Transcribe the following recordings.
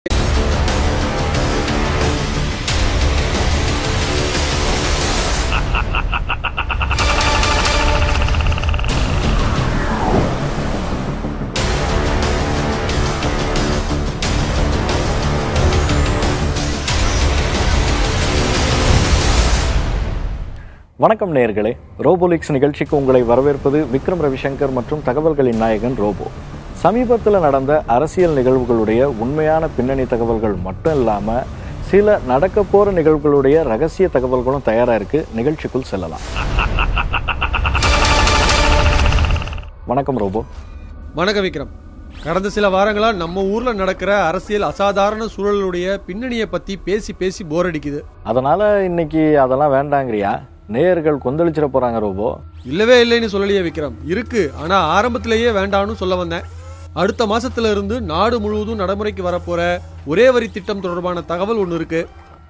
வணக்கம் நேயர்களே, ரோபோலிக்ஸ் நிகழ்ச்சிக்கு உங்களை வரவேற்பது விக்ரம் ரவிசங்கர் மற்றும் தகவல்களின் நாயகன் ரோபோ. சமீபத்தில் நடந்த அரசியல் நிகழ்வுகளுடைய உண்மையான பின்னணி தகவல்கள் மட்டும் இல்லாமல் சில நடக்க போகிற நிகழ்வுகளுடைய ரகசிய தகவல்களும் தயாராக இருக்கு. நிகழ்ச்சிக்குள் செல்லலாம். வணக்கம் ரோபோ. வணக்கம் விக்ரம். கடந்த சில வாரங்களா நம்ம ஊர்ல நடக்கிற அரசியல் அசாதாரண சூழலுடைய பின்னணியை பத்தி பேசி பேசி போர் அடிக்குது. அதனால இன்னைக்கு அதெல்லாம் வேண்டாங்கிறியா? நேயர்கள் கொந்தளிச்சிட போறாங்க ரோபோ. இல்லவே இல்லைன்னு சொல்லலையே விக்ரம், இருக்கு. ஆனா ஆரம்பத்திலேயே வேண்டாம்னு சொல்ல வந்தேன். அடுத்த மாசத்துல இருந்து நாடு முழுவதும் நடைமுறைக்கு வரப்போற ஒரே வரி திட்டம் தொடர்பான தகவல் ஒண்ணு இருக்கு.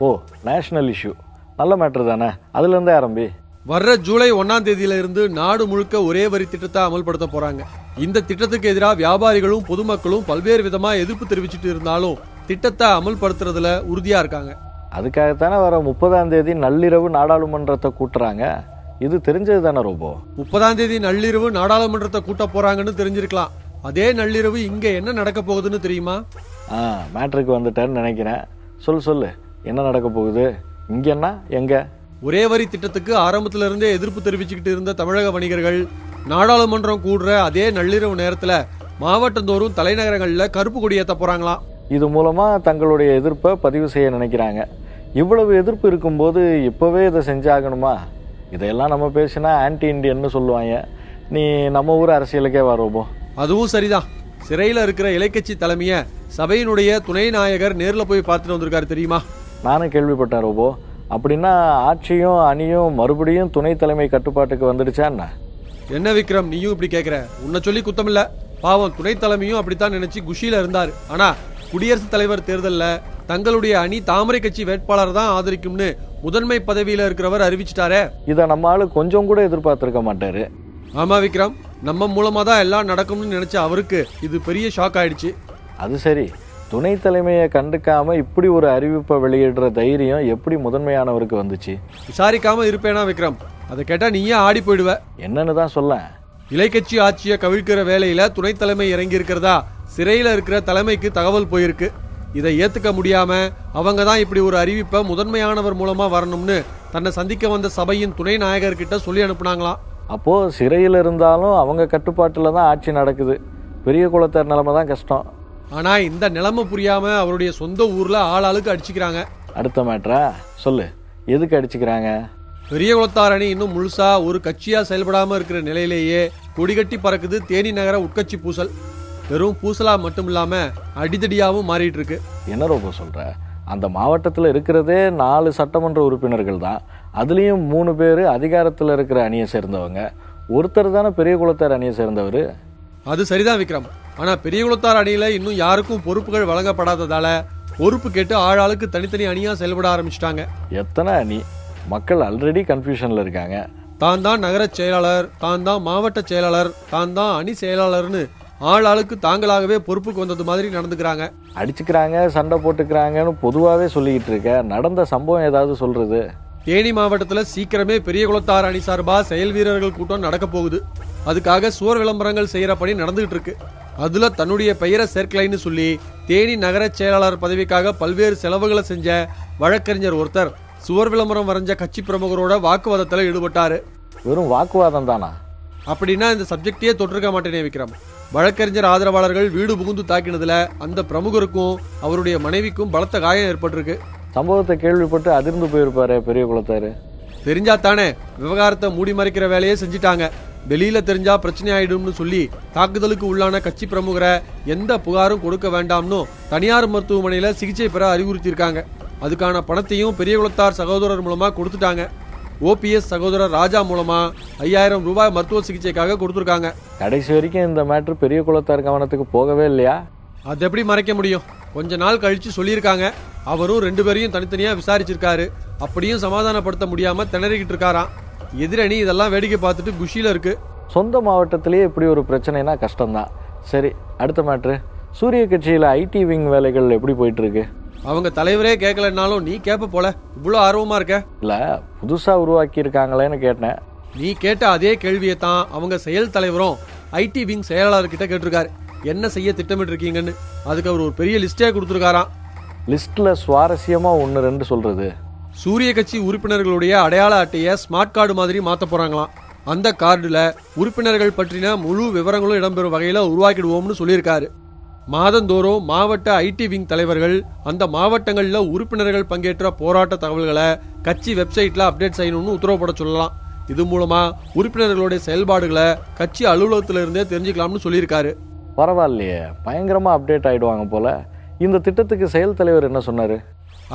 ஓ, நேஷனல் இஷ்யூ. நல்ல மேட்டர் தானே, அதுல இருந்தே ஆரம்பி. வர்ற ஜூலை 1ஆம் தேதியில இருந்து நாடு முழுக்க ஒரே வரி திட்டத்தை அமல்படுத்த போறாங்க. இந்த திட்டத்துக்கு எதிராக வியாபாரிகளும் பொதுமக்களும் பல்வேறு விதமா எதிர்ப்பு தெரிவிச்சுட்டு இருந்தாலும் திட்டத்தை அமல்படுத்துறதுல உறுதியா இருக்காங்க. அதுக்காகத்தானே வர 30ஆம் தேதி நள்ளிரவு நாடாளுமன்றத்தை கூட்டுறாங்க. இது தெரிஞ்சது தானே ரோபோ? 30ஆம் தேதி நள்ளிரவு நாடாளுமன்றத்தை கூட்ட போறாங்கன்னு தெரிஞ்சிருக்கலாம். அதே நள்ளிரவு இங்க என்ன நடக்க போகுதுன்னு தெரியுமா? மேட்ருக்கு வந்துட்டேன்னு நினைக்கிறேன். சொல்லு, என்ன நடக்க போகுது இங்க? என்ன எங்க? ஒரே வரி திட்டத்துக்கு ஆரம்பத்துல இருந்தே எதிர்ப்பு தெரிவிச்சுக்கிட்டு இருந்த தமிழக வணிகர்கள் நாடாளுமன்றம் கூடுற அதே நள்ளிரவு நேரத்துல மாவட்டந்தோறும் தலைநகரங்கள்ல கருப்பு கொடி ஏத்த போறாங்களாம். இது மூலமா தங்களுடைய எதிர்ப்பை பதிவு செய்ய நினைக்கிறாங்க. இவ்வளவு எதிர்ப்பு இருக்கும்போது இப்பவே இதை செஞ்சாகணுமா? இதையெல்லாம் நம்ம பேசினா ஆன்டி இண்டியன்னு சொல்லுவாங்க. நீ நம்ம ஊர் அரசியலுக்கே வரோபோ. அதுவும் சரிதான். சிறையில இருக்கிற இலைக்கட்சி தலைமைய சபையினுடைய துணை நாயகர் நேர்ல போய் பார்த்துட்டு வந்திருக்காரு தெரியுமா? நானும் கேள்விப்பட்டேன் ரோபோ. அப்படின்னா ஆட்சியும் அணியும் மறுபடியும் துணை தலைமை கட்டுப்பாட்டுக்கு வந்துடுச்சா என்ன? என்ன விக்ரம், நீயும் இப்படி கேக்குற? உன்னை சொல்லி குத்தமில்ல. பாவம், துணை தலைமையும் அப்படித்தான் நினைச்சு குஷியில இருந்தாரு. ஆனா குடியரசுத் தலைவர் தேர்தல்ல தங்களுடைய அணி தாமரை கட்சி வேட்பாளர் தான் ஆதரிக்கும்னு முதன்மை பதவியில இருக்கிறவர் அறிவிச்சிட்டாரே. இத நம்ம ஆளு கொஞ்சம் கூட எதிர்பார்த்திருக்க மாட்டாரு. ஆமா விக்ரம், நம்ம மூலமா தான் எல்லாம் நடக்கும்னு நினைச்ச அவருக்கு இது பெரிய ஷாக் ஆயிடுச்சு. அது சரி, துணை தலைமையை கண்டுக்காம இப்படி ஒரு அறிவிப்பை வெளியிடுற தைரியம் எப்படி முதன்மையானவருக்கு வந்துச்சு? விசாரிக்காம இருப்பேனா விக்ரம்? அதை கேட்டா நீயே ஆடி போயிடுவ. என்னன்னு தான் சொல்ல. இலைக்கட்சி ஆட்சியை கவிழ்க்கிற வேலையில துணை தலைமை இறங்கி இருக்கிறதா சிறையில இருக்கிற தலைமைக்கு தகவல் போயிருக்கு. இதை ஏத்துக்க முடியாம அவங்க தான் இப்படி ஒரு அறிவிப்பை முதன்மையானவர் மூலமா வரணும்னு தன்னை சந்திக்க வந்த சபையின் துணை நாயகர்கிட்ட சொல்லி அனுப்புனாங்களாம். அப்போ சிறையில் இருந்தாலும் அவங்க கட்டுப்பாட்டுல தான் ஆட்சி நடக்குது. பெரிய குளத்தார் நிலைமை தான் கஷ்டம். ஆனா இந்த நிலைமை புரியாம அவருடைய சொந்த ஊர்ல ஆளாளுக்கு அடிச்சுக்கிறாங்க. அடுத்த மேட்டரா சொல்லு, எதுக்கு அடிச்சுக்கிறாங்க? பெரிய குளத்தார் அணி இன்னும் முழுசா ஒரு கட்சியா செயல்படாம இருக்கிற நிலையிலேயே கொடிகட்டி பறக்குது தேனி நகர உட்கட்சி பூசல். வெறும் பூசலா மட்டும் இல்லாம அடிதடியாவும் மாறிட்டு இருக்கு. என்ன ரோபோ சொல்ற? அந்த மாவட்டத்தில் இருக்கிறதே 4 சட்டமன்ற உறுப்பினர்கள் தான். அதுலயும் 3 பேரு அதிகாரத்தில் இருக்கிற அணியை சேர்ந்தவங்க. ஒருத்தர் தானே பெரிய குளத்தார் அணியை சேர்ந்தவர். அது சரிதான் விக்ரம். ஆனா பெரிய குளத்தார் அணியில இன்னும் யாருக்கும் பொறுப்புகள் வழங்கப்படாததால பொறுப்பு கேட்டு ஆளாளுக்கு தனித்தனி அணியா செயல்பட ஆரம்பிச்சிட்டாங்க. எத்தனை அணி? மக்கள் ஆல்ரெடி கன்ஃபியூஷன்ல இருக்காங்க. தான் தான் நகர செயலாளர், தான் தான் மாவட்ட செயலாளர், தான் தான் அணி செயலாளர்னு ஆளாளுக்கு தாங்களாகவே பொறுப்புக்கு வந்தது மாதிரி நடந்துக்கிறாங்க. அடிச்சுக்கிறாங்க, சண்டை போட்டுக்கிறாங்கன்னு பொதுவாகவே சொல்லிக்கிட்டு இருக்க. நடந்த சம்பவம் ஏதாவது சொல்றது? தேனி மாவட்டத்துல சீக்கிரமே பெரிய குளத்தார் அணி சார்பா செயல் வீரர்கள் கூட்டம் நடக்க போகுது. அதுக்காக சுவர் விளம்பரங்கள் செய்யற பணி நடந்துகிட்டு இருக்கு. அதுல தன்னுடைய பெயரை சேர்க்கலைன்னு சொல்லி தேனி நகர செயலாளர் பதவிக்காக பல்வேறு செலவுகளை செஞ்ச வழக்கறிஞர் ஒருத்தர் சுவர் விளம்பரம் வரைஞ்ச கட்சி பிரமுகரோட வாக்குவாதத்துல ஈடுபட்டாரு. வெறும் வாக்குவாதம் தானா? அப்படின்னா இந்த சப்ஜெக்டே தொட்டிருக்க மாட்டேனே விக்ரம். வழக்கறிஞர் ஆதரவாளர்கள் வீடு புகுந்து தாக்கினதுல அந்த பிரமுகருக்கும் அவருடைய மனைவிக்கும் பலத்த காயம் ஏற்பட்டிருக்கு. சம்பவத்தை கேள்விப்பட்டு அதிர்ந்து போயிருப்பாரு பெரிய குளத்தாரு. தெரிஞ்சா தானே விவகாரத்தை மூடி மறைக்கிற வேலையே செஞ்சுட்டாங்க. வெளியில தெரிஞ்சா பிரச்சனை ஆயிடும்னு சொல்லி தாக்குதலுக்கு உள்ளான கட்சி பிரமுகரை எந்த புகாரும் கொடுக்க வேண்டாம்னு தனியார் மருத்துவமனையில சிகிச்சை பெற அறிவுறுத்தியிருக்காங்க. அதுக்கான பணத்தையும் பெரிய குளத்தார் சகோதரர் மூலமா கொடுத்துட்டாங்க. OPS சகோதரர் ராஜா மூலமா 5000 ரூபாய் மருத்துவ சிகிச்சைக்காக கொடுத்துருக்காங்க. கடைசி வரைக்கும் இந்த மேட்ரு பெரிய குளத்தார் கவனத்துக்கு போகவே இல்லையா? அது எப்படி மறைக்க முடியும்? கொஞ்ச நாள் கழிச்சு சொல்லியிருக்காங்க. அவரும் 2 பேரையும் தனித்தனியா விசாரிச்சிருக்காரு. அப்படியும் சமாதானப்படுத்த முடியாம திணறிக்கிட்டு இருக்காராம். எதிரணி இதெல்லாம் வேடிக்கை பார்த்துட்டு குஷியில இருக்கு. சொந்த மாவட்டத்திலேயே இப்படி ஒரு பிரச்சனைனா கஷ்டம்தான். சரி, அடுத்த மேட்ரு சூரிய கட்சியில் ஐடி விங் வேலைகள் எப்படி போயிட்டு இருக்கு? அவங்க தலைவரே கேட்கலனாலும் நீ கேட்ப போல, இவ்வளோ ஆர்வமா இருக்க. இல்லை, புதுசாக உருவாக்கி இருக்காங்களேன்னு கேட்டேன். நீ கேட்ட அதே கேள்வியை தான் அவங்க செயல் தலைவரும் ஐடி விங் செயலாளர்கிட்ட கேட்டிருக்காரு. என்ன செய்ய திட்டமிட்டு இருக்கீங்கன்னு. அதுக்கு அவர் ஒரு பெரிய லிஸ்டே கொடுத்துருக்காராம். லிஸ்ட்டில் சுவாரஸ்யமாக 1-2 சொல்கிறது. சூரிய கட்சி உறுப்பினர்களுடைய அடையாள அட்டையை ஸ்மார்ட் கார்டு மாதிரி மாற்ற போறாங்களாம். அந்த கார்டுல உறுப்பினர்கள் பற்றின முழு விவரங்களும் இடம்பெறும் வகையில உருவாக்கிடுவோம்னு சொல்லியிருக்காரு. மாதந்தோறும் மாவட்ட ஐடி விங் தலைவர்கள் அந்த மாவட்டங்கள்ல உறுப்பினர்கள் பங்கேற்ற போராட்ட தகவல்களை கட்சி வெப்சைட்ல அப்டேட் செய்யணும்னு உத்தரவு போட சொல்லலாம். இது மூலமா உறுப்பினர்களுடைய செயல்பாடுகளை கட்சி அலுவலகத்தில இருந்தே தெரிஞ்சுக்கலாம்னு சொல்லியிருக்காரு. பரவாயில்லையே, பயங்கரமா அப்டேட் ஆயிடுவாங்க போல. இந்த திட்டத்துக்கு செயல் தலைவர் என்ன சொன்னாரு?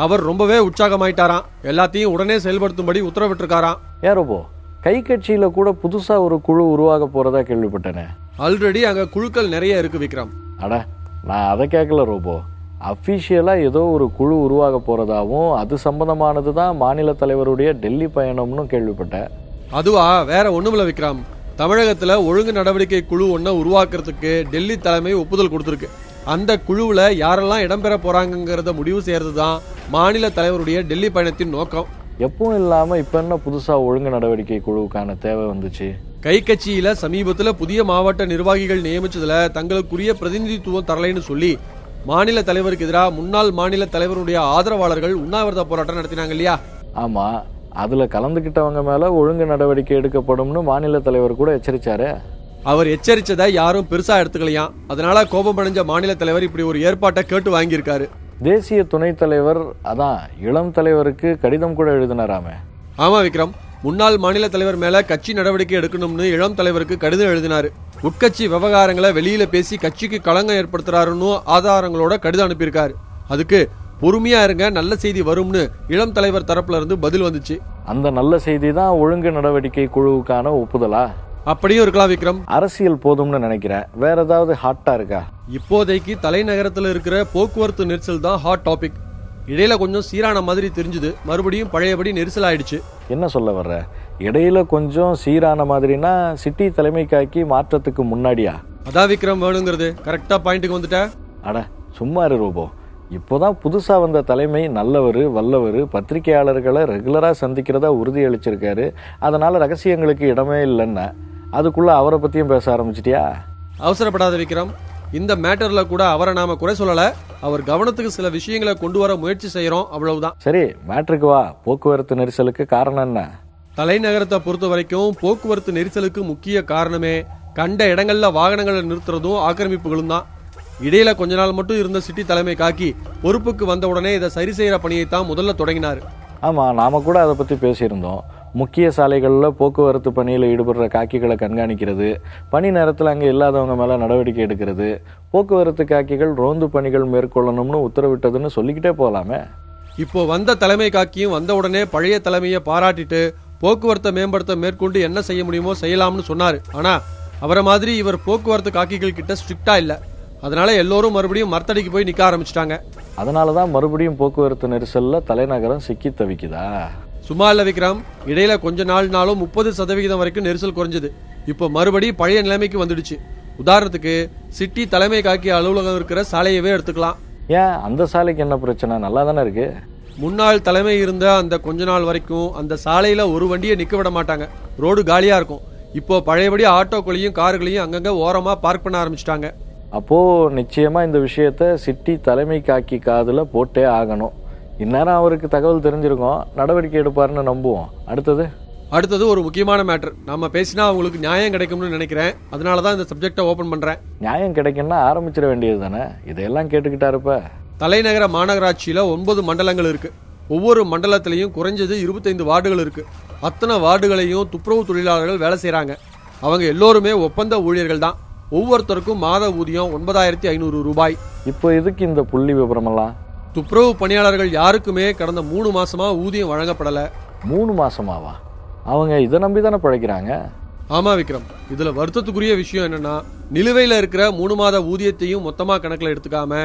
அவர் ரொம்பவே உற்சாகமாயிட்டாராம். எல்லாத்தையும் உடனே செயல்படுத்தும்படி உத்தரவிட்டிருக்காராம். ஏரோபோ, கை கட்சியில கூட புதுசா ஒரு குழு உருவாக போறதா கேள்விப்பட்டேனே. ஆல்ரெடி அங்க குழுக்கள் நிறைய இருக்கு விக்ரம். அட, நான் அதை கேட்கல ரோபோ. அஃபிஷியலா ஏதோ ஒரு குழு உருவாக போறதாவும் அது சம்பந்தமானது தான் மாநில தலைவருடைய டெல்லி பயணம்னு கேள்விப்பட்டேன். அதுவா, வேற ஒண்ணுமில்ல விக்ரம். தமிழகத்துல ஒழுங்கு நடவடிக்கை குழு ஒன்ன உருவாக்குறதுக்கு டெல்லி தலைமை ஒப்புதல் கொடுத்திருக்கு. அந்த குழுவுல யாரெல்லாம் இடம்பெற போறாங்கிறத முடிவு செய்யறது தான் மாநில தலைவருடைய டெல்லி பயணத்தின் நோக்கம். எப்பவும் இல்லாம இப்ப என்ன புதுசா ஒழுங்கு நடவடிக்கை குழுவுக்கான தேவை வந்துச்சு? கை கட்சியில சமீபத்துல புதிய மாவட்ட நிர்வாகிகள் நியமிச்சதுல தங்களுக்குரிய பிரதிநிதித்துவம் தரலைன்னு சொல்லி மாநில தலைவருக்கு எதிராக முன்னாள் மாநில தலைவருடைய ஆதரவாளர்கள் உண்ணாவிரத போராட்டம் நடத்தினாங்க இல்லையா? ஆமா, அதுல கலந்துகிட்டவங்க மேல ஒழுங்கு நடவடிக்கை எடுக்கப்படும்னு மாநில தலைவர் கூட எச்சரிச்சாரு. அவர் எச்சரிச்சதை யாரும் பெருசா எடுத்துக்கலையாம். அதனால கோபம் அடைஞ்ச மாநில தலைவர் இப்படி ஒரு ஏற்பாட்டை கேட்டு வாங்கியிருக்காரு. தேசிய துணைத் தலைவர் அதான் இளம் தலைவருக்கு கடிதம் கூட எழுதினாராமே. ஆமா விக்ரம், முன்னாள் மாநில தலைவர் மேல கட்சி நடவடிக்கை எடுக்கணும்னு இளம் தலைவருக்கு கடிதம் எழுதினாரு. உட்கட்சி விவகாரங்களை வெளியில பேசி கட்சிக்கு களங்கம் ஏற்படுத்துறாருன்னு ஆதாரங்களோட கடிதம் அனுப்பியிருக்காரு. அதுக்கு பொறுமையா இருங்க, நல்ல செய்தி வரும்னு இளம் தலைவர் தரப்புல இருந்து பதில் வந்துச்சு. அந்த நல்ல செய்தி தான் ஒழுங்கு நடவடிக்கை குழுவுக்கான ஒப்புதலா? அப்படியும் இருக்கலாம் விக்ரம். அரசியல் போதும்னு நினைக்கிறேன். வேற ஏதாவது ஹாட்டா இருக்கா? இப்போதைக்கு தலைநகரத்துல இருக்கிற போக்குவரத்து நெரிசல் தான் ஹாட் டாபிக். இடையில கொஞ்சம் சீரான மாதிரி தெரிஞ்சுது, மறுபடியும் பழையபடி நெரிசல் ஆயிடுச்சு. என்ன சொல்ல வர்ற? இடையில கொஞ்சம் சீரான மாதிரினா சிட்டி தலைமைக்காக்கி மாற்றத்துக்கு முன்னாடியா? அதான் விக்ரம் வேணுங்கிறது. கரெக்டா பாயிண்ட்டுக்கு வந்துட்ட. அட சும்மா இரு ரூபோ. இப்போதான் புதுசா வந்த தலைமை நல்லவரு வல்லவரு, பத்திரிகையாளர்களை ரெகுலரா சந்திக்கிறதா உறுதி அளிச்சிருக்காரு. அதனால ரகசியங்களுக்கு இடமே இல்லைன்னா அதுக்குள்ள அவரை பத்தியும் பேச ஆரம்பிச்சிட்டியா? அவசரப்படாத விக்ரம். இந்த மேட்டர்ல கூட அவரை நாம குறை சொல்லல. அவர் கவனத்துக்கு சில விஷயங்களை கொண்டு வர முயற்சி செய்யறோம், அவ்வளவுதான். சரி, மேட்டருக்கு வா. போக்குவரத்து நெரிசலுக்கு காரணம் என்ன? தலைநகரத்தை பொறுத்த வரைக்கும் போக்குவரத்து நெரிசலுக்கு முக்கிய காரணமே கண்ட இடங்கள்ல வாகனங்களை நிறுத்துறதும் ஆக்கிரமிப்புகளும் தான். இடையில கொஞ்ச நாள் மட்டும் இருந்த சிட்டி தலைமை காக்கி பொறுப்புக்கு வந்த உடனே இதை சரி செய்யற பணியை தான் முதல்ல தொடங்கினார். ஆமா, நாம கூட அதை பத்தி பேசியிருந்தோம். முக்கிய சாலைகளில் போக்குவரத்து பணியில் ஈடுபடுற காக்கிகளை கண்காணிக்கிறது, பணி நேரத்தில் அங்கே இல்லாதவங்க மேலே நடவடிக்கை எடுக்கிறது, போக்குவரத்து காக்கிகள் ரோந்து பணிகள் மேற்கொள்ளணும்னு உத்தரவிட்டதுன்னு சொல்லிக்கிட்டே போகலாமே. இப்போ வந்த தலைமை காக்கியும் வந்த உடனே பழைய தலைமையை பாராட்டிட்டு போக்குவரத்தை மேம்படுத்த மேற்கொண்டு என்ன செய்ய முடியுமோ செய்யலாம்னு சொன்னாரு. ஆனா அவரை மாதிரி இவர் போக்குவரத்து காக்கிகள் கிட்ட ஸ்ட்ரிக்டா இல்ல. அதனால எல்லோரும் மறுபடியும் மரத்தடிக்கு போய் நிக்க ஆரம்பிச்சிட்டாங்க. அதனாலதான் மறுபடியும் போக்குவரத்து நெரிசல்ல தலைநகரம் சிக்கி தவிக்குதா? சும்மா இல்ல விக்ரம். இடையில கொஞ்ச நாளும் 30% வரைக்கும் நெரிசல் குறைஞ்சது. இப்போ மறுபடியும் பழைய நிலைமைக்கு வந்துடுச்சு. உதாரணத்துக்கு சிட்டி தலைமை காக்கி அலுவலகம் இருக்கிற சாலையவே எடுத்துக்கலாம். ஏன் அந்த சாலைக்கு என்ன பிரச்சனை? நல்லா தானே இருக்கு. முன்னாள் தலைமை இருந்த அந்த கொஞ்ச நாள் வரைக்கும் அந்த சாலையில ஒரு வண்டியை நிக்க விட மாட்டாங்க. ரோடு காலியா இருக்கும். இப்போ பழையபடி ஆட்டோக்களையும் கார்களையும் அங்கங்க ஓரமா பார்க் பண்ண ஆரம்பிச்சிட்டாங்க. அப்போ நிச்சயமா இந்த விஷயத்த சிட்டி தலைமை காக்கி காதுல போட்டே ஆகணும். இந்நேரம் அவருக்கு தகவல் தெரிஞ்சிருக்கும், நடவடிக்கை எடுப்பாருன்னு நம்புவோம். அடுத்தது ஒரு முக்கியமான மேட்டர். நம்ம பேசினா அவங்களுக்கு நியாயம் கிடைக்கும்னு நினைக்கிறேன். அதனாலதான் இந்த சப்ஜெக்டை ஓபன் பண்றேன். நியாயம் கிடைக்கும்னா ஆரம்பிச்சிட வேண்டியது தானே. இதையெல்லாம் கேட்டுக்கிட்டா இருப்ப. தலைநகர மாநகராட்சியில 9 மண்டலங்கள் இருக்கு. ஒவ்வொரு மண்டலத்திலையும் குறைஞ்சது 25 வார்டுகள் இருக்கு. அத்தனை வார்டுகளையும் துப்புரவு தொழிலாளர்கள் வேலை செய்யறாங்க. அவங்க எல்லோருமே ஒப்பந்த ஊழியர்கள் தான். ஒவ்வொருத்தருக்கும் மாத ஊதியம் 9500 ரூபாய். இப்போ எதுக்கு இந்த புள்ளி விவரம் எல்லாம்? துப்புரவு பணியாளர்கள் யாருக்குமே கடந்த 3 மாசமா ஊதியம் வழங்கப்படல. 3 மாசமாவா? அவங்க இதை நம்பி தானே பழைக்கிறாங்க. ஆமா விக்ரம், இதுல வருத்தத்துக்குரிய விஷயம் என்னன்னா நிலுவையில இருக்கிற 3 மாத ஊதியத்தையும் மொத்தமா கணக்குல எடுத்துக்காம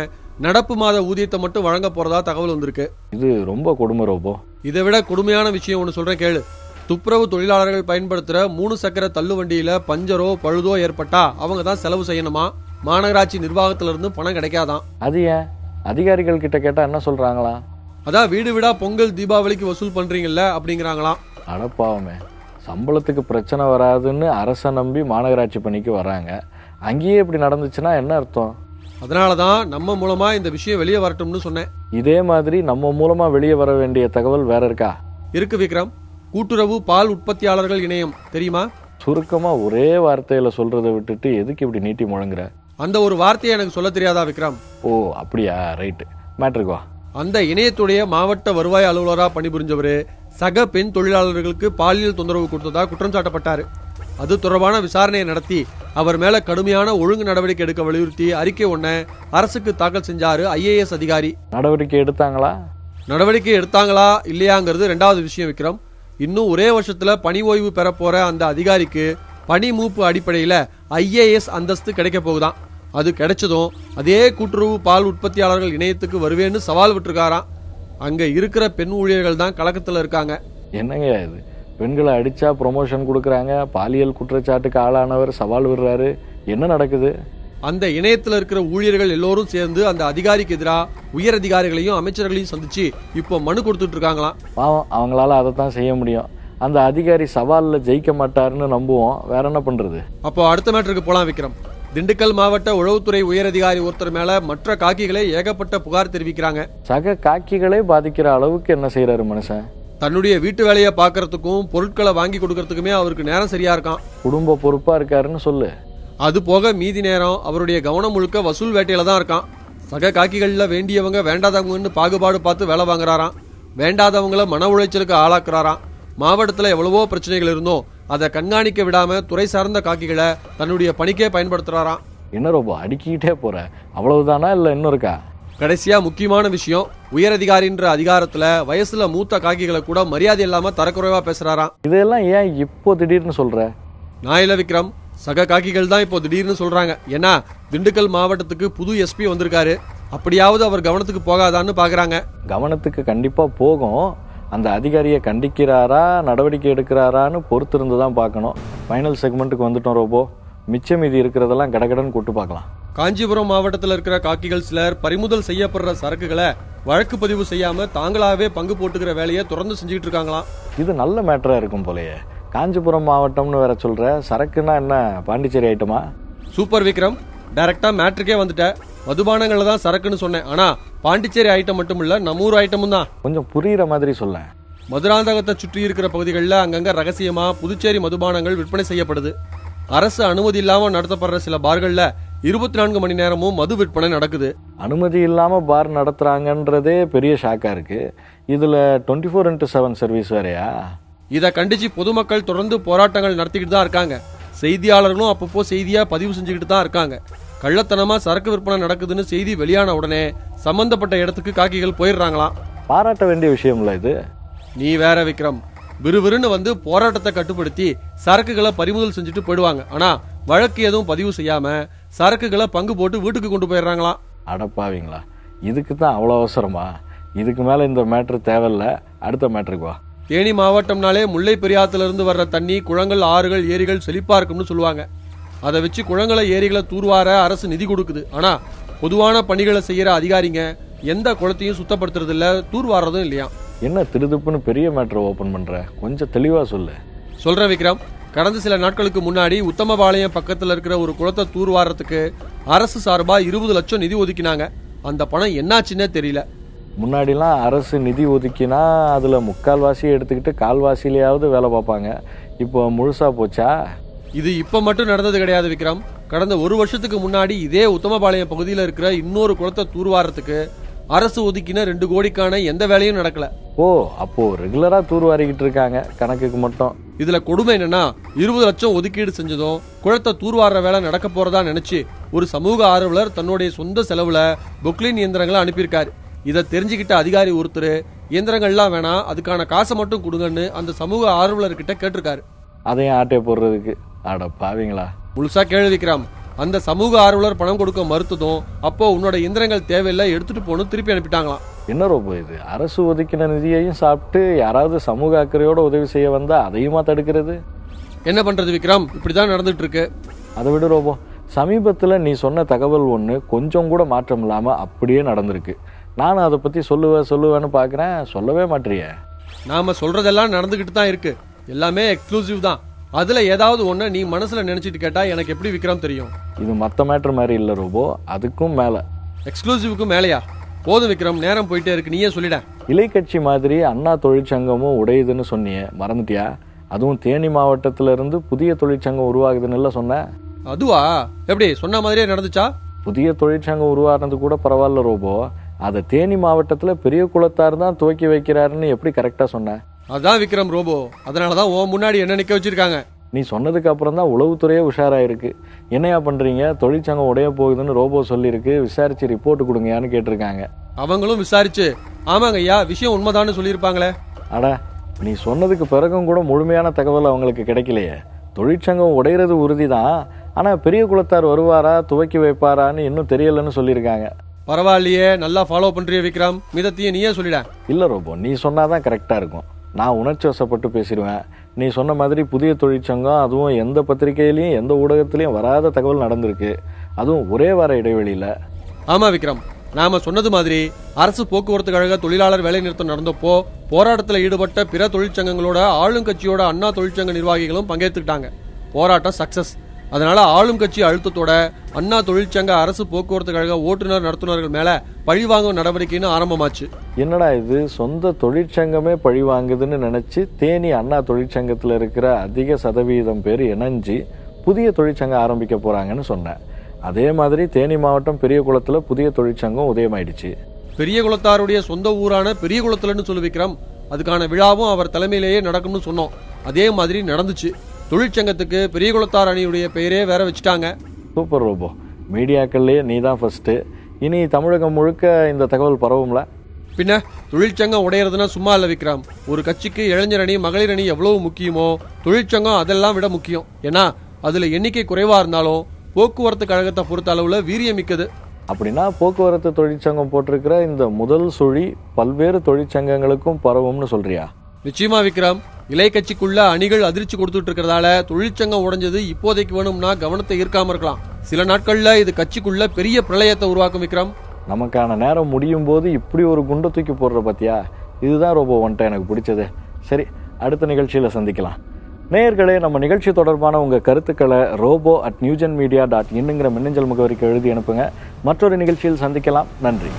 நடப்பு மாத ஊதியத்தை மட்டும் வழங்க போறதா தகவல் வந்திருக்கு. இது ரொம்ப கொடுமை ரோபோ. இதை விட கொடுமையான விஷயம் ஒண்ணு சொல்றேன் கேளு. துப்புரவு தொழிலாளர்கள் பயன்படுத்துற 3 சக்கர தள்ளு வண்டியில பஞ்சரோ பழுதோ ஏற்பட்டா அவங்க தான் செலவு செய்யணுமா. மாநகராட்சி நிர்வாகத்துல இருந்து பணம் கிடைக்காதான். அது ஏன்? அதிகாரிகள் கிட்ட கேட்டா என்ன சொல்றாங்களா? அதான் வீடு வீடா பொங்கல் தீபாவளிக்கு வசூல் பண்றீங்கல்ல அப்படிங்கிறாங்களாம். அடப்பாவமே, சம்பளத்துக்கு பிரச்சனை வராதுன்னு அரசை நம்பி மாநகராட்சி பணிக்கு வராங்க. அங்கேயே இப்படி நடந்துச்சுன்னா என்ன அர்த்தம்? அதனாலதான் நம்ம மூலமா இந்த விஷயம் வெளியே வரட்டும்னு சொன்னேன். இதே மாதிரி நம்ம மூலமா வெளியே வர வேண்டிய தகவல் வேற இருக்கா? இருக்கு விக்ரம். கூட்டுறவு பால் உற்பத்தியாளர்கள் இணையம் தெரியுமா? சுருக்கமா ஒரே வார்த்தையில சொல்றதை விட்டுட்டு எதுக்கு இப்படி நீட்டி முழங்குற? அந்த ஒரு வார்த்தையை எனக்கு சொல்ல தெரியாதா விக்ரம்? ஓ அப்படியா, ரைட்டு, மேட்ருக்கு வா. அந்த இணையத்துடைய மாவட்ட வருவாய் அலுவலரா பணிபுரிஞ்சவரு சக பெண் தொழிலாளர்களுக்கு பாலியல் தொந்தரவு கொடுத்ததா குற்றம் சாட்டப்பட்டாரு. அது தொடர்பான விசாரணையை நடத்தி அவர் மேல கடுமையான ஒழுங்கு நடவடிக்கை எடுக்க வலியுறுத்தி அறிக்கை ஒன்ன அரசுக்கு தாக்கல் செஞ்சாரு IAS அதிகாரி. நடவடிக்கை எடுத்தாங்களா? நடவடிக்கை எடுத்தாங்களா இல்லையாங்கிறது ரெண்டாவது விஷயம் விக்ரம். இன்னும் ஒரே வருஷத்துல பணி ஓய்வு பெற போற அந்த அதிகாரிக்கு பணி மூப்பு அடிப்படையில IAS அந்தஸ்து கிடைக்க போகுதான். அது கிடைச்சதும் அதே கூட்டுறவு பால் உற்பத்தியாளர்கள் இணையத்துக்கு வருவேன்னு சவால் விட்டுருக்காராம். அங்க இருக்கிற பெண் ஊழியர்கள் தான் கலக்கத்துல இருக்காங்க. என்னங்க இது, பெண்களை அடிச்சா ப்ரொமோஷன் கொடுக்கறாங்க, பாலியல் குற்றச்சாட்டுக்கு ஆளானவர் சவால் விடுறாரு, என்ன நடக்குது? அந்த இணையத்துல இருக்கிற ஊழியர்கள் எல்லோரும் சேர்ந்து அந்த அதிகாரிக்கு எதிராக உயர் அதிகாரிகளையும் அமைச்சர்களையும் சந்திச்சு இப்போ மனு கொடுத்துட்டு இருக்காங்களாம். பாவம், அவங்களால அதைத்தான் செய்ய முடியும். அந்த அதிகாரி சவால்ல ஜெயிக்க மாட்டாருன்னு நம்புவோம், வேற என்ன பண்றது? அப்போ அடுத்த மேட்டருக்கு போலாம் விக்ரம். திண்டுக்கல் மாவட்ட உளவுத்துறை உயரதிகாரி ஒருத்தர் மேல மற்ற காக்கிகளே ஏகப்பட்ட புகார் தெரிவிக்கிறாங்க. சக காக்கிகளே பாதிக்கிற அளவுக்கு என்ன செய்யறாரு மனுஷன்? தன்னுடைய வீட்டு வேலையை பாக்குறதுக்கும் பொருட்களை வாங்கி கொடுக்கறதுக்குமே அவருக்கு நேரம் சரியா இருக்கான். குடும்ப பொறுப்பா இருக்காருன்னு சொல்லு. அது போக மீதி நேரம் அவருடைய கவனம் முழுக்க வசூல் வேட்டையில தான் இருக்கான். சக காக்கிகள்ல வேண்டியவங்க வேண்டாதவங்கன்னு பாகுபாடு பார்த்து வேலை வாங்குறாராம். வேண்டாதவங்கள மன உளைச்சலுக்கு ஆளாக்குறாராம். மாவட்டத்துல எவ்வளவோ பிரச்சனைகள் இருந்தோம் அதை கண்காணிக்க விடாம துறை சார்ந்த காக்கிகளை தன்னுடைய பணிக்கே பயன்படுத்துறாராம். என்ன ரொம்ப அடுக்கிட்டே போற, அவ்வளவுதானா இல்ல இன்னும் இருக்கா? கடைசியா முக்கியமான விஷயம், உயரதிகாரின்ற அதிகாரத்துல வயசுல மூத்த காக்கிகளை கூட மரியாதை இல்லாம தரக்குறைவா பேசுறாராம். இதெல்லாம் ஏன் இப்போ திடீர்னு சொல்ற? நான் இல்ல விக்ரம், சக காக்கிகள் தான் இப்போ திடீர்னு சொல்றாங்க. ஏன்னா திண்டுக்கல் மாவட்டத்துக்கு புது SP வந்திருக்காரு. அப்படியாவது அவர் கவனத்துக்கு போகாதான்னு பாக்குறாங்க. கவனத்துக்கு கண்டிப்பா போகும். அந்த அதிகாரியை கண்டிக்கிறாரா நடவடிக்கை எடுக்கிறாரான்னு பொறுத்து இருந்து தான் பார்க்கணும். ஃபைனல் செக்மெண்ட்டுக்கு வந்துட்டோம் ரோபோ. மிச்சம் மீதி இருக்கிறதெல்லாம் கடகடன்னு கூட்டு பார்க்கலாம். காஞ்சிபுரம் மாவட்டத்தில் இருக்கிற காக்கிகள் சிலர் பறிமுதல் செய்யப்படுற சரக்குகளை வழக்கு பதிவு செய்யாம தாங்களாவே பங்கு போட்டுக்கிற வேலையை தொடர்ந்து செஞ்சுட்டு இருக்காங்களாம். இது நல்ல மேட்டரா இருக்கும் போலயே. காஞ்சிபுரம் மாவட்டம்னு வேற சொல்ற, சரக்குன்னா என்ன பாண்டிச்சேரி ஐட்டமா? சூப்பர் விக்ரம், டைரக்டா மேட்ருக்கே வந்துட்ட. மதுபானங்கள்ல தான் சரக்குன்னு சொன்னேன், ஆனா பாண்டிச்சேரி ஐட்டம் மட்டும் இல்ல நம்ம ஊர் ஐட்டமும் தான். கொஞ்சம் புரியுற மாதிரி சொல்ல. மதுராந்தகத்தை சுற்றி இருக்கிற பகுதிகளில் அங்கங்க ரகசியமா புதுச்சேரி மதுபானங்கள் விற்பனை செய்யப்படுது. அரசு அனுமதி இல்லாம நடத்தப்படுற சில பார்கள்ல 24 மணி நேரமும் மது விற்பனை நடக்குது. அனுமதி இல்லாம பார் நடத்துறாங்கன்றதே பெரிய ஷாக்கா இருக்கு. இதுல 24x7 சர்வீஸ் வேறையா? இதை கண்டிச்சு பொதுமக்கள் தொடர்ந்து போராட்டங்கள் நடத்திக்கிட்டு தான் இருக்காங்க. செய்தியாளர்களும் அப்பப்போ செய்தியா பதிவு செஞ்சுக்கிட்டு தான் இருக்காங்க. கள்ளத்தனமா சரக்கு விற்பனை நடக்குதுன்னு செய்தி வெளியான உடனே சம்பந்தப்பட்ட இடத்துக்கு காக்கிகள் போயிடுறாங்களாம். பாராட்ட வேண்டிய விஷயம்ல இது. நீ வேற விக்ரம், விறுவிறுன்னு வந்து போராட்டத்தை கட்டுப்படுத்தி சரக்குகளை பறிமுதல் செஞ்சுட்டு போயிடுவாங்க. ஆனா வழக்கு எதுவும் பதிவு செய்யாம சரக்குகளை பங்கு போட்டு வீட்டுக்கு கொண்டு போயிடுறாங்களாம். அடப்பாவீங்களா, இதுக்கு தான் அவ்வளோ அவசரமா? இதுக்கு மேல இந்த மேட்ரு தேவையில்ல, அடுத்த மேட்ருக்கு வா. தேனி மாவட்டம்னாலே முல்லை பெரியாத்துல இருந்து வர்ற தண்ணி குளங்கள் ஆறுகள் ஏரிகள் செழிப்பா இருக்கும்னு சொல்லுவாங்க. அதை வச்சு குளங்களை ஏரிகளை தூர்வார அரசு நிதி கொடுக்குது. ஆனா பொதுவான பணிகளை செய்யற அதிகாரிங்க எந்த குளத்தையும் சுத்தப்படுத்துறது இல்ல, தூர்வாரதும் இல்லையா. என்ன திருதுப்புன்னு பெரிய மேட்ரு ஓபன் பண்ற, கொஞ்சம் தெளிவா சொல்லு. சொல்ற விக்ரம், கடந்த சில நாட்களுக்கு முன்னாடி உத்தமபாளையம் பக்கத்துல இருக்கிற ஒரு குளத்தை தூர்வாரத்துக்கு அரசு சார்பா 20 லட்சம் நிதி ஒதுக்கினாங்க. அந்த பணம் என்னாச்சுன்னே தெரியல. முன்னாடிலாம் அரசு நிதி ஒதுக்கினா அதுல முக்கால்வாசி எடுத்துக்கிட்டு கால்வாசிலேயாவது வேலை பார்ப்பாங்க. இப்போ முழுசா போச்சா? இது இப்ப மட்டும் நடந்தது கிடையாது விக்ரம். கடந்த ஒரு வருஷத்துக்கு முன்னாடி இதே உத்தமபாளையம் பகுதியில் இருக்கிற இன்னொரு குளத்தை தூர்வாரத்துக்கு அரசு ஒதுக்கின 2 கோடிக்கான எந்த வேலையும் நடக்கல. ஓ, அப்போ ரெகுலரா தூர்வாரிக்கிட்டு இருக்காங்க கணக்குக்கு மட்டும். இதுல கொடுமை என்னன்னா 20 லட்சம் ஒதுக்கீடு செஞ்சதும் குளத்தை தூர்வார வேலை நடக்க போறதா நினைச்சு ஒரு சமூக ஆர்வலர் தன்னுடைய சொந்த செலவுல பொக்லின் இயந்திரங்களை அனுப்பியிருக்காரு. இதை தெரிஞ்சுக்கிட்ட அதிகாரி ஒருத்தர் இயந்திரங்கள்லாம் வேணாம், அதுக்கான காசை மட்டும் கொடுங்கன்னு அந்த சமூக ஆர்வலர்கிட்ட கேட்டிருக்காரு. அதையும் ஆட்டையை போடுறதுக்கு அட பாவீங்களா. முழுசா கேள்வி விக்ரம், அந்த சமூக ஆர்வலர் பணம் கொடுக்க மறுத்ததும் அப்போ உன்னோட இயந்திரங்கள் தேவையில்லை எடுத்துட்டு போன்னு திருப்பி அனுப்பிட்டாங்களாம். என்ன ரொம்ப இது, அரசு ஒதுக்கின நிதியையும் சாப்பிட்டு யாராவது சமூக அக்கறையோட உதவி செய்ய வந்தா அதையுமா தடுக்கிறது? என்ன பண்றது விக்ரம், இப்படிதான் நடந்துட்டு இருக்கு. அதை விட ரோபோ, சமீபத்தில் நீ சொன்ன தகவல் ஒன்று கொஞ்சம் கூட மாற்றம் இல்லாமல் அப்படியே நடந்திருக்கு. நானும் அதை பற்றி சொல்லுவேன்னு பார்க்குறேன், சொல்லவே மாட்டேறிய. நாம சொல்றதெல்லாம் நடந்துகிட்டு தான் இருக்கு, எல்லாமே எக்ஸ்க்ளூசிவ் தான். அதுல ஏதாவது ஒண்ணு நீ மனசுல நினைச்சிட்டு கேட்டா எனக்கு எப்படி விக்ரம் தெரியும்? இது மற்ற மேட்ரு மாதிரி இல்லை ரோபோ, அதுக்கும் மேலே. எக்ஸ்க்ளூசிவ்க்கு மேலையா? போதும் விக்ரம், நேரம் போயிட்டே இருக்கு, நீயே சொல்லிட. இலை கட்சி மாதிரி அண்ணா தொழிற்சங்கமும் உடையுதுன்னு சொன்னியே, மறந்துட்டியா? அதுவும் தேனி மாவட்டத்துல இருந்து புதிய தொழிற்சங்கம் உருவாகுதுன்னு சொன்ன. அதுவா? எப்படி சொன்ன மாதிரியே நடந்துச்சா? புதிய தொழிற்சங்கம் உருவானது கூட பரவாயில்ல ரோபோ, அதை தேனி மாவட்டத்துல பெரிய குளத்தார் தான் துவக்கி வைக்கிறாருன்னு எப்படி கரெக்டா சொன்ன? அதான் விக்ரம் ரோபோ, அதனாலதான் உன் முன்னாடி என்ன நிக்க வச்சிருக்காங்க. நீ சொன்னதுக்கு அப்புறம் தான் உளவுத்துறையே உஷாராயிருக்கு. என்னையா பண்றீங்க, தொழிற்சங்கம் உடைய போகுதுன்னு ரோபோ சொல்லியிருக்கு, விசாரிச்சு ரிப்போர்ட் கொடுங்கயான்னு கேட்டிருக்காங்க. அவங்களும் விசாரிச்சு ஆமாங்க ஐயா விஷயம் உண்மைதான்னு சொல்லியிருப்பாங்களே. அட, நீ சொன்னதுக்கு பிறகும் கூட முழுமையான தகவல் அவங்களுக்கு கிடைக்கலையே. தொழிற்சங்கம் உடையிறது உறுதிதான், ஆனா பெரிய குளத்தார் வருவாரா துவக்கி வைப்பாரான்னு இன்னும் தெரியலன்னு சொல்லியிருக்காங்க. பரவாயில்லையே, நல்லா ஃபாலோ பண்றிய விக்ரம், மிதத்தையும் நீயே சொல்லிட. இல்ல ரோபோ, நீ சொன்னாதான் கரெக்டா இருக்கும். நான் உணர்ச்சி வசப்பட்டு பேசிடுவேன். நீ சொன்ன மாதிரி புதிய தொழிற்சங்கம் அதுவும் எந்த பத்திரிகையிலையும் எந்த ஊடகத்திலையும் வராத தகவல் நடந்திருக்கு, அதுவும் ஒரே வார இடைவெளியில. ஆமா விக்ரம், நாம சொன்னது மாதிரி அரசு போக்குவரத்து கழக தொழிலாளர் வேலை நிறுத்தம் நடந்தப்போ போராட்டத்தில் ஈடுபட்ட பிற தொழிற்சங்கங்களோட ஆளுங்கட்சியோட அண்ணா தொழிற்சங்க நிர்வாகிகளும் பங்கேற்றுக்கிட்டாங்க. போராட்டம் சக்சஸ். அதனால ஆளும் கட்சி அழுத்தத்தோட அண்ணா தொழிற்சங்க அரசு போக்குவரத்து கழக ஓட்டுநர் நடத்துனர்கள் மேல பழிவாங்கும் நடவடிக்கைன்னு ஆரம்பமாச்சு. என்னடா இது, சொந்த தொழிற்சங்கமே பழி வாங்குதுன்னு நினைச்சு தேனி அண்ணா தொழிற்சங்கத்துல இருக்கிற அதிக சதவீதம் பேர் இணைஞ்சு புதிய தொழிற்சங்கம் ஆரம்பிக்க போறாங்கன்னு சொன்னேன். அதே மாதிரி தேனி மாவட்டம் பெரிய குளத்துல புதிய தொழிற்சங்கம் உதயமாயிடுச்சு. பெரிய குளத்தாருடைய சொந்த ஊரான பெரிய குளத்துலன்னு சொல்லி விக்ரம், அதுக்கான விழாவும் அவர் தலைமையிலேயே நடக்கும்னு சொன்னோம். அதே மாதிரி நடந்துச்சு. தொழிற்சங்கத்துக்கு பெரிய குளத்தார் அணியுடைய பெயரே வேற வச்சுட்டாங்க. சூப்பர் ரோபோ, மீடியாக்கள்லயே நீ தான் ஃபர்ஸ்ட். இனி தமிழகம் முழுக்க இந்த தகவல் பரவும்ல? பின்ன தொழிற்சங்கம் உடையறதுன்னா சும்மா இல்ல விக்ரம். ஒரு கட்சிக்கு இளைஞர் அணி மகளிர் அணி எவ்வளவு முக்கியமோ தொழிற்சங்கம் அதெல்லாம் விட முக்கியம். ஏன்னா அதுல எண்ணிக்கை குறைவா இருந்தாலும் போக்குவரத்து கழகத்தை பொறுத்த அளவுல வீரியம் மிக்கது. அப்படின்னா போக்குவரத்து தொழிற்சங்கம் போட்டிருக்கிற இந்த முதல் சுழி பல்வேறு தொழிற்சங்கங்களுக்கும் பரவும்னு சொல்றியா? நிச்சயமா விக்ரம், இலை கட்சிக்குள்ள அணிகள் அதிர்ச்சி கொடுத்துட்டு இருக்கிறதால தொழிற்சங்கம் உடைஞ்சது இப்போதைக்கு வேணும்னா கவனத்தை ஈர்க்காம இருக்கலாம். சில நாட்கள்ல இது கட்சிக்குள்ள பெரிய பிரளயத்தை உருவாக்கும் விக்ரம். நமக்கான நேரம் முடியும் போது இப்படி ஒரு குண்டை தூக்கி போடுற பத்தியா, இதுதான் ரோபோ ஒன்ட்ட எனக்கு பிடிச்சது. சரி, அடுத்த நிகழ்ச்சியில சந்திக்கலாம். நேயர்களே, நம்ம நிகழ்ச்சி தொடர்பான உங்க கருத்துக்களை robo@newgenmedia.in மின்னஞ்சல் முகவரிக்கு எழுதி அனுப்புங்க. மற்றொரு நிகழ்ச்சியில் சந்திக்கலாம். நன்றி.